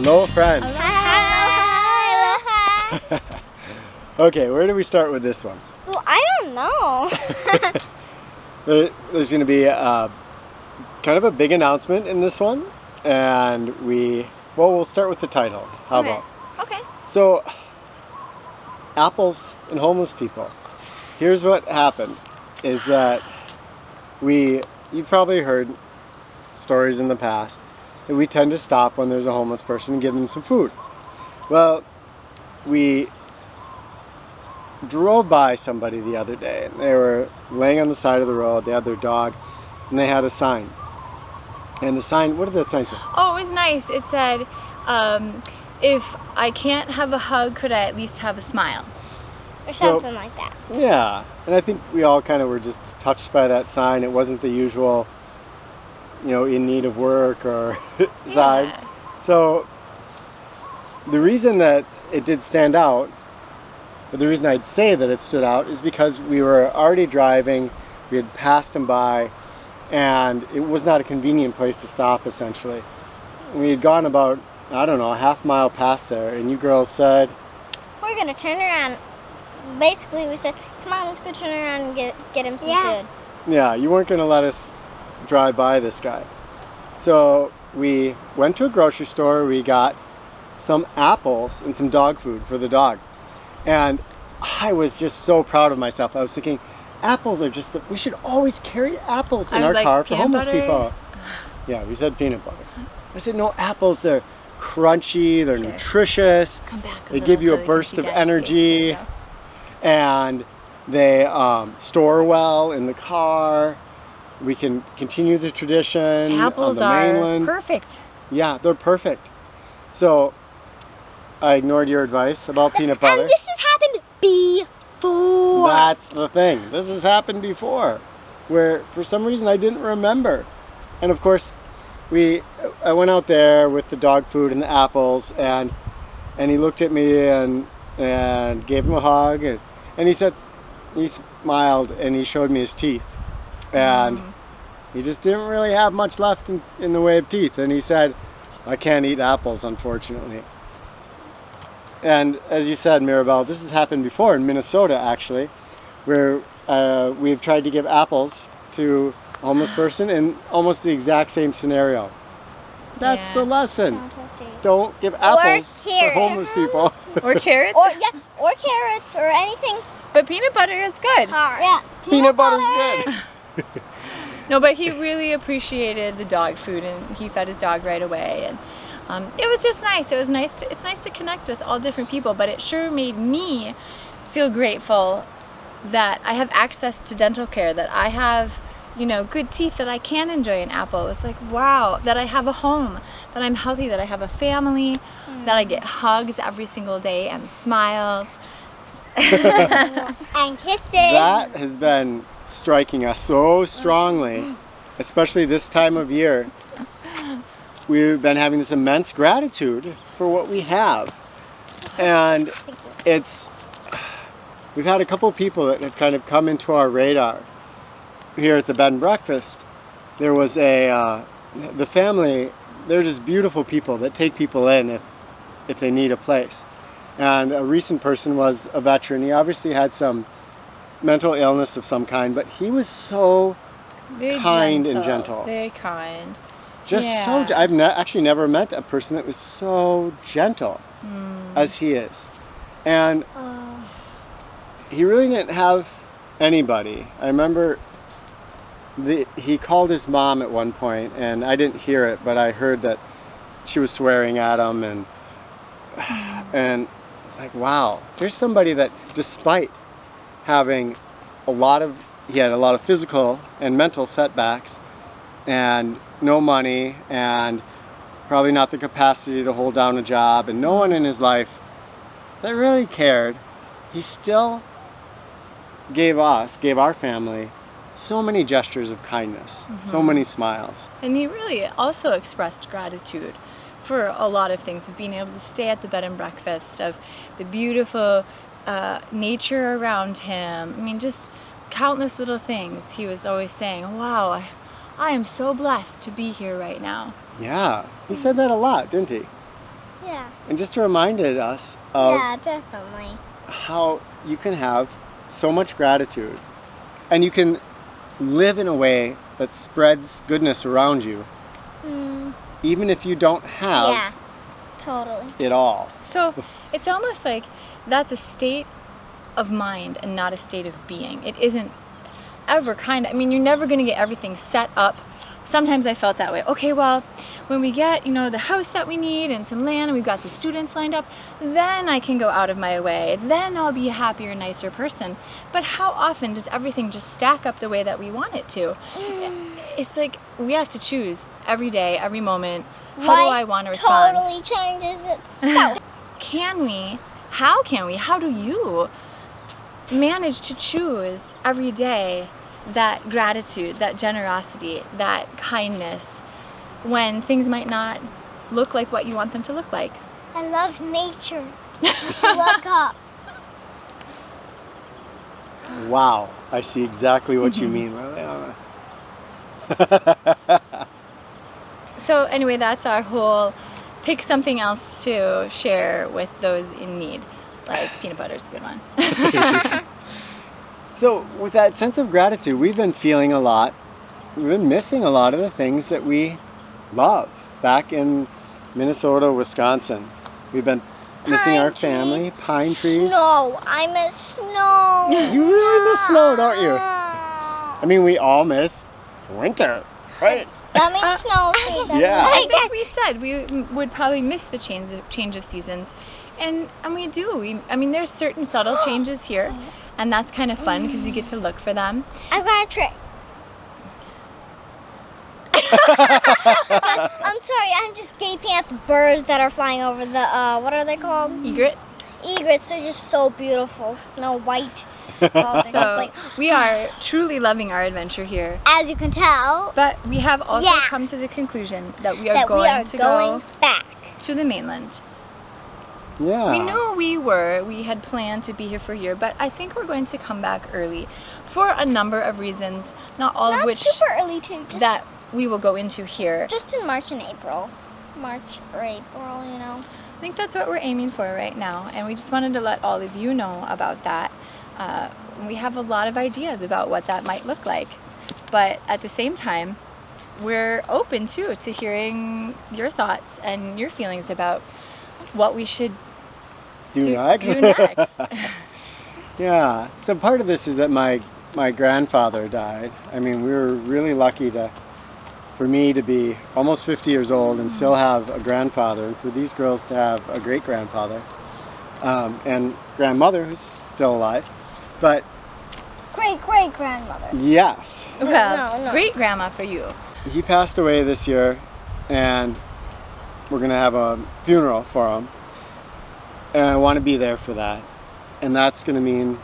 Hello, friends. Hi. Aloha. Okay, where do we start with this one? Well, I don't know. There's going to be kind of a big announcement in this one, and we'll start with the title. How Okay. about? Okay. So, apples and homeless people. Here's what happened, is that you've probably heard stories in the past that we tend to stop when there's a homeless person and give them some food. Well, we drove by somebody the other day, and they were laying on the side of the road. They had their dog, and they had a sign. And the sign, what did that sign say? Oh, it was nice. It said, if I can't have a hug, could I at least have a smile? Or something like that. Yeah, and I think we all kind of were just touched by that sign. It wasn't the usual, in need of work or sign. Yeah. So the reason that it did stand out, but the reason I'd say that it stood out, is because we were already driving, we had passed him by, and it was not a convenient place to stop, essentially. We had gone about, I don't know, a half mile past there, and you girls said, We're going to turn around. Basically, we said, come on, let's go turn around and get him some food. yeah, you weren't going to let us drive by this guy. So we went to a grocery store, we got some apples and some dog food for the dog. And I was just so proud of myself. I was thinking, apples are we should always carry apples in our car for homeless people. Yeah, we said peanut butter. I said, no, apples, they're crunchy, they're nutritious, Come back they give you a burst of energy, and they store well in the car. We can continue the tradition Apples on the mainland. are perfect. Yeah, they're perfect. So I ignored your advice about peanut butter. And this has happened before. That's the thing. This has happened before, where for some reason I didn't remember. And of course, I went out there with the dog food and the apples, and he looked at me and gave him a hug, and he smiled and he showed me his teeth, and he just didn't really have much left in the way of teeth, and he said, I can't eat apples, unfortunately. And as you said, Mirabelle, this has happened before in Minnesota, actually, where we've tried to give apples to a homeless person in almost the exact same scenario. That's the lesson. Don't give apples to homeless people. Or carrots. Or carrots or anything But peanut butter is good. hard. Yeah, Peanut butter's good. No, but he really appreciated the dog food, and he fed his dog right away, and it was just nice. It's nice to connect with all different people, but it sure made me feel grateful that I have access to dental care, that I have, good teeth, that I can enjoy an apple. It was like, wow, that I have a home, that I'm healthy, that I have a family, that I get hugs every single day and smiles. And kisses. That has been striking us so strongly, especially this time of year. We've been having this immense gratitude for what we have. And we've had a couple of people that have kind of come into our radar. Here at the bed and breakfast, there was the family, they're just beautiful people that take people in if they need a place. And a recent person was a veteran. He obviously had some mental illness of some kind, but he was so Very kind and gentle. Very kind. I've actually never met a person that was so gentle as he is. And he really didn't have anybody. I remember he called his mom at one point, and I didn't hear it, but I heard that she was swearing at him, and it's like, wow, there's somebody that, despite having he had a lot of physical and mental setbacks, and no money, and probably not the capacity to hold down a job, and no one in his life that really cared, he still gave our family so many gestures of kindness, so many smiles. And he really also expressed gratitude for a lot of things, of being able to stay at the bed and breakfast, of the beautiful nature around him. I mean, just countless little things. He was always saying, wow, I am so blessed to be here right now. Yeah, he said that a lot, didn't he? Yeah. And just reminded us of Yeah, definitely. how you can have so much gratitude and you can live in a way that spreads goodness around you, even if you don't have Yeah, totally. it all. So it's almost like that's a state of mind and not a state of being. It isn't ever kind of, I mean, you're never going to get everything set up. Sometimes I felt that way. Okay, well, when we get, the house that we need and some land and we've got the students lined up, then I can go out of my way. Then I'll be a happier, nicer person. But how often does everything just stack up the way that we want it to? It's like we have to choose every day, every moment. How do I want to respond? Totally changes itself. How do you manage to choose every day that gratitude, that generosity, that kindness, when things might not look like what you want them to look like? I love nature. Just look up. Wow, I see exactly what you mean, Liliana. So anyway, that's our whole pick something else to share with those in need. Like peanut butter is a good one. So with that sense of gratitude, we've been feeling a lot. We've been missing a lot of the things that we love back in Minnesota, Wisconsin. We've been missing our family, pine trees. Snow. I miss snow. You really miss snow, don't you? I mean, we all miss winter, right? That means snow. See, that Yeah. I means- think we said we would probably miss the change of seasons, and we do. I mean, there's certain subtle changes here, and that's kind of fun because you get to look for them. I've got a trick. I'm sorry, I'm just gaping at the birds that are flying over the, what are they called? Egrets. Egrets. They're just so beautiful, snow white. Oh, they're just So like, we are truly loving our adventure here, as you can tell, but we have also Yeah. come to the conclusion that we are that we going are to going go back. to the mainland. Yeah. We knew we had planned to be here for a year, but I think we're going to come back early for a number of reasons, not all of Not which super early too, just, that we will go into here. just in March and April. March or April, I think that's what we're aiming for right now, and we just wanted to let all of you know about that. We have a lot of ideas about what that might look like, but at the same time, we're open too to hearing your thoughts and your feelings about what we should Do do next. next. Yeah. So part of this is that my grandfather died. I mean, we were really lucky for me to be almost 50 years old and still have a grandfather, and for these girls to have a great grandfather and grandmother who's still alive. But great grandmother. yes, Well, No. great grandma for you. he passed away this year, and we're gonna have a funeral for him, and I want to be there for that, and that's gonna mean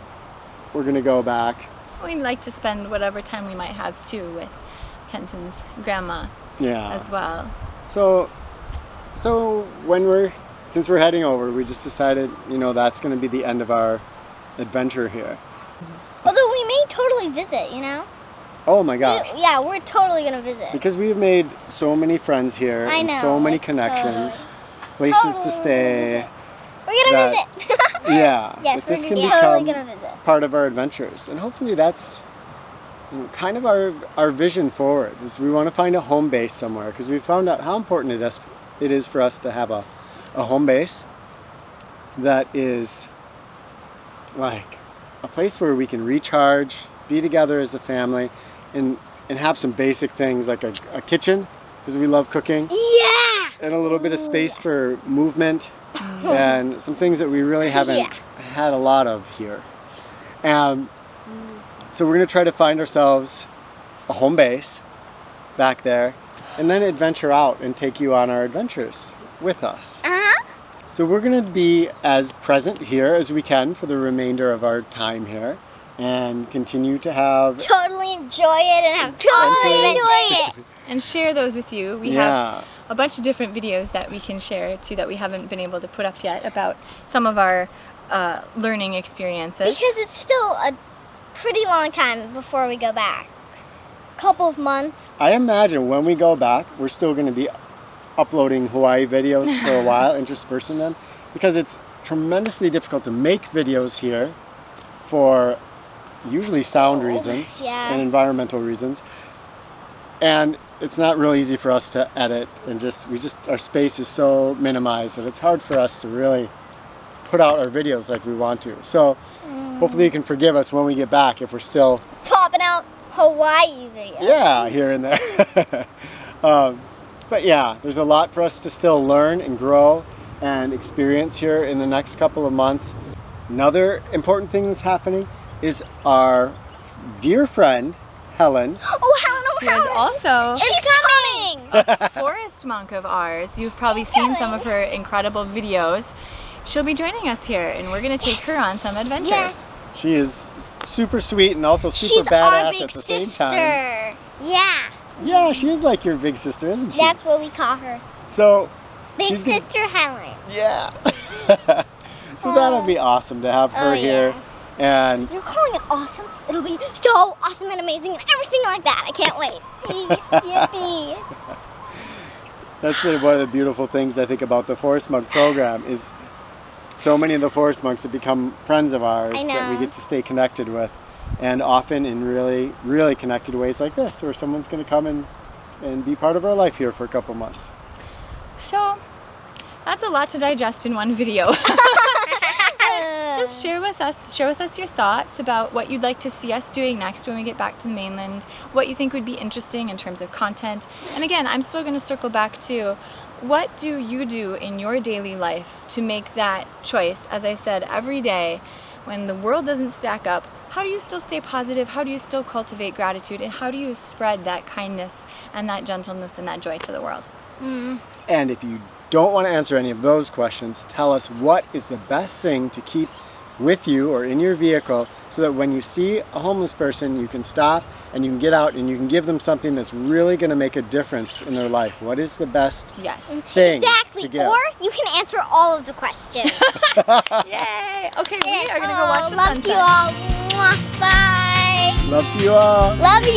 we're gonna go back. We'd like to spend whatever time we might have too with Kenton's grandma Yeah. as well. So since we're heading over, we just decided, that's going to be the end of our adventure here. Although we may totally visit, Oh my gosh. Yeah, we're totally gonna visit. Because we've made so many friends here I and know, so many like, connections, places to stay. We're gonna that- visit. Yeah. Yes, that this we're can totally become gonna visit. part of our adventures. And hopefully that's kind of our vision forward, is we want to find a home base somewhere, because we found out how important it is for us to have a home base that is like a place where we can recharge, be together as a family, and have some basic things like a kitchen, because we love cooking, Yeah. and a little bit of space for movement, and some things that we really haven't had a lot of here. So we're going to try to find ourselves a home base back there, and then adventure out and take you on our adventures with us. So we're going to be as present here as we can for the remainder of our time here, and continue to have Totally enjoy it and have totally enjoy it. And share those with you. We have a bunch of different videos that we can share too that we haven't been able to put up yet about some of our learning experiences. Because it's still a pretty long time before we go back. Couple of months. I imagine when we go back, we're still going to be uploading Hawaii videos for a while, interspersing them, because it's tremendously difficult to make videos here for usually sound reasons yeah. and environmental reasons. And it's not real easy for us to edit, and our space is so minimized that it's hard for us to really put out our videos like we want to. So hopefully you can forgive us when we get back if we're still popping out Hawaii videos. Yeah, here and there. But yeah, there's a lot for us to still learn and grow and experience here in the next couple of months. Another important thing that's happening is our dear friend Helen. Oh, Helen, oh, Who is Helen. also She's coming. a forest monk of ours. You've probably seen some of her incredible videos. She'll be joining us here, and we're going to take her on some adventures. Yes. She is super sweet and also super She's our badass big at the sister. same time. Yeah. Yeah, she is like your big sister, isn't she? That's what we call her. So, Big she's gonna- sister Helen. yeah. So that'll be awesome to have her Oh, here. yeah. And You're calling it awesome? It'll be so awesome and amazing and everything like that. I can't wait. Yippee. that's one of the beautiful things I think about the Forest Monk program is so many of the Forest Monks have become friends of ours I that we know. get to stay connected with, and often in really, really connected ways like this, where someone's going to come and be part of our life here for a couple months. So that's a lot to digest in one video. Just share with us your thoughts about what you'd like to see us doing next when we get back to the mainland, what you think would be interesting in terms of content. And again, I'm still going to circle back to what do you do in your daily life to make that choice? As I said, every day when the world doesn't stack up, how do you still stay positive? How do you still cultivate gratitude? And how do you spread that kindness and that gentleness and that joy to the world? And if you don't want to answer any of those questions, tell us what is the best thing to keep with you or in your vehicle so that when you see a homeless person, you can stop and you can get out and you can give them something that's really going to make a difference in their life. What is the best Yes. thing Exactly. to give? Or you can answer all of the questions. Yay! Okay, we are going to go watch the Love sunset. to you all. Mwah. Bye. Love to you all. Love you